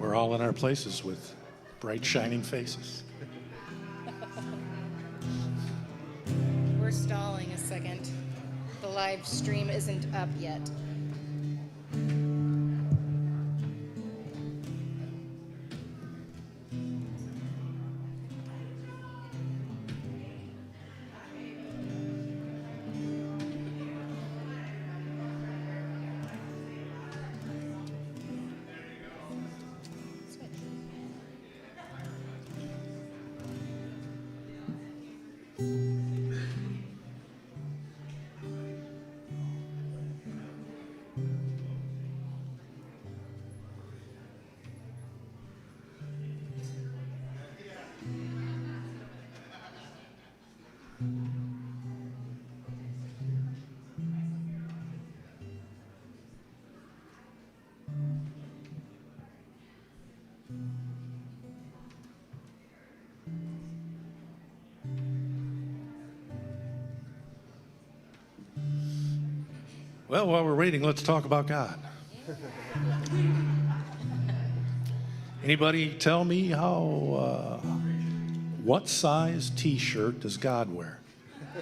We're all in our places with bright, shining faces. We're stalling a second. The live stream isn't up yet. Well, while we're waiting, let's talk about God. Anybody tell me what size T-shirt does God wear? I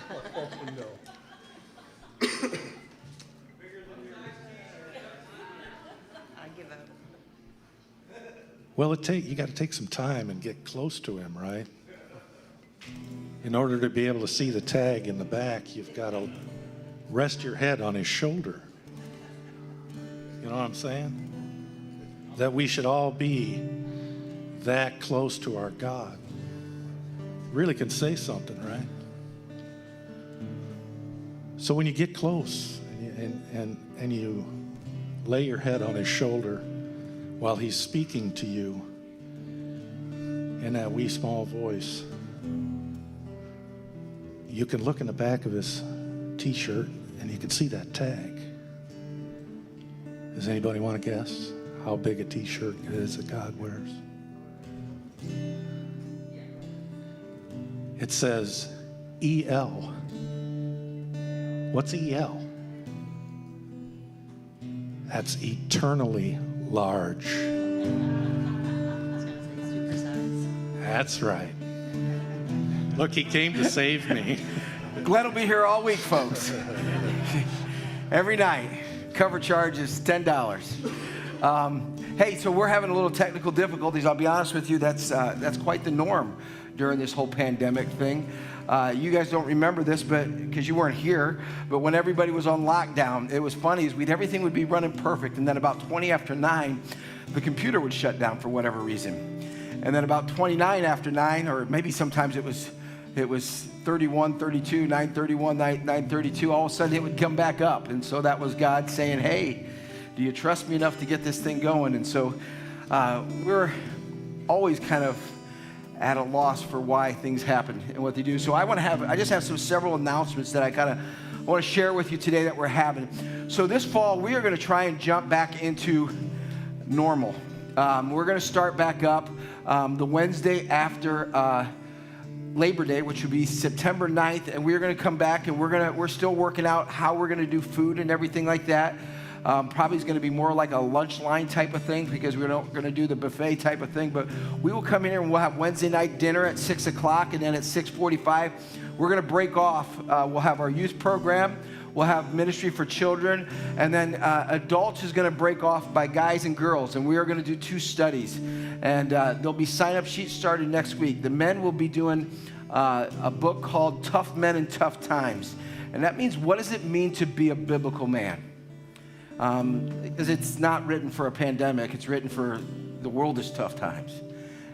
give up. Well, you got to take some time and get close to him, right? In order to be able to see the tag in the back, you've got to rest your head on his shoulder. You know what I'm saying? That we should all be that close to our God. Really can say something, right? So when you get close and you lay your head on his shoulder while he's speaking to you in that wee small voice, you can look in the back of his T-shirt and you can see that tag. Does anybody want to guess how big a T-shirt it is that God wears? It says EL. What's EL? That's eternally large. That's right. Look, he came to save me. Glenn will be here all week, folks. Every night. Cover charge is $10. Hey, so we're having a little technical difficulties. I'll be honest with you, that's quite the norm during this whole pandemic thing. You guys don't remember this, but because you weren't here, but when everybody was on lockdown, it was funny, everything would be running perfect, and then about 20 after 9, the computer would shut down for whatever reason. And then about 29 after 9, or maybe sometimes it was 31, 32, 931, 932, all of a sudden it would come back up. And so that was God saying, hey, do you trust me enough to get this thing going? And so we're always kind of at a loss for why things happen and what they do. So I just have several announcements that I want to share with you today that we're having. So this fall, we are going to try and jump back into normal. We're going to start back up the Wednesday after Labor Day, which would be September 9th, and we're going to come back and we're still working out how we're going to do food and everything like that. Probably is going to be more like a lunch line type of thing because we're not going to do the buffet type of thing, but we will come in here and we'll have Wednesday night dinner at 6 o'clock, and then at 6:45, we're going to break off. We'll have our youth program. We'll have ministry for children, and then adults is going to break off by guys and girls, and we are going to do 2 studies. And there'll be sign-up sheets starting next week. The men will be doing a book called Tough Men in Tough Times. And that means, what does it mean to be a biblical man? Because it's not written for a pandemic. It's written for the world is tough times.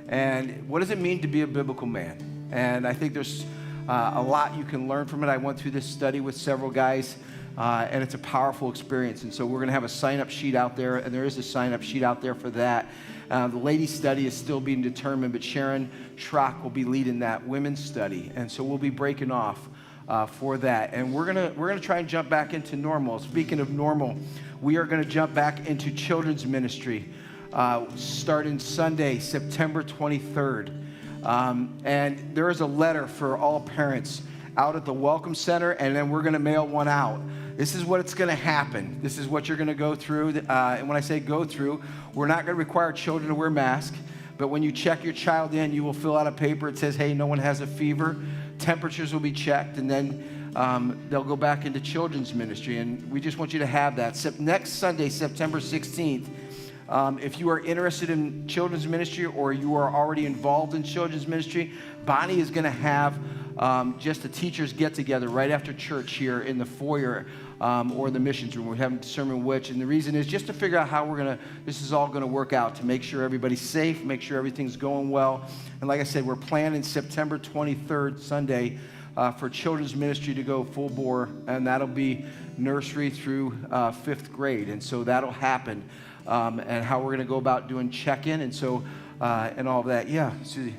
And what does it mean to be a biblical man? And I think there's a lot you can learn from it. I went through this study with several guys, and it's a powerful experience. And so we're going to have a sign-up sheet out there, and there is a sign-up sheet out there for that. The ladies' study is still being determined, but Sharon Schrock will be leading that women's study. And so we'll be breaking off for that. And we're gonna try and jump back into normal. Speaking of normal, we are going to jump back into children's ministry starting Sunday, September 23rd. And there is a letter for all parents out at the Welcome Center, and then we're going to mail one out This is what's going to happen. This is what you're going to go through. And when I say go through, we're not going to require children to wear masks. But when you check your child in, you will fill out a paper. It says, hey, no one has a fever. Temperatures will be checked. And then they'll go back into children's ministry. And we just want you to have that. Next Sunday, September 16th, if you are interested in children's ministry or you are already involved in children's ministry, Bonnie is going to have just a teachers get-together right after church here in the foyer or the missions room. We haven't determined which. And the reason is just to figure out how this is all going to work out, to make sure everybody's safe, make sure everything's going well. And like I said, we're planning September 23rd, Sunday, for children's ministry to go full bore. And that'll be nursery through 5th grade. And so that'll happen. And how we're going to go about doing check-in and so and all of that. Yeah, Susie.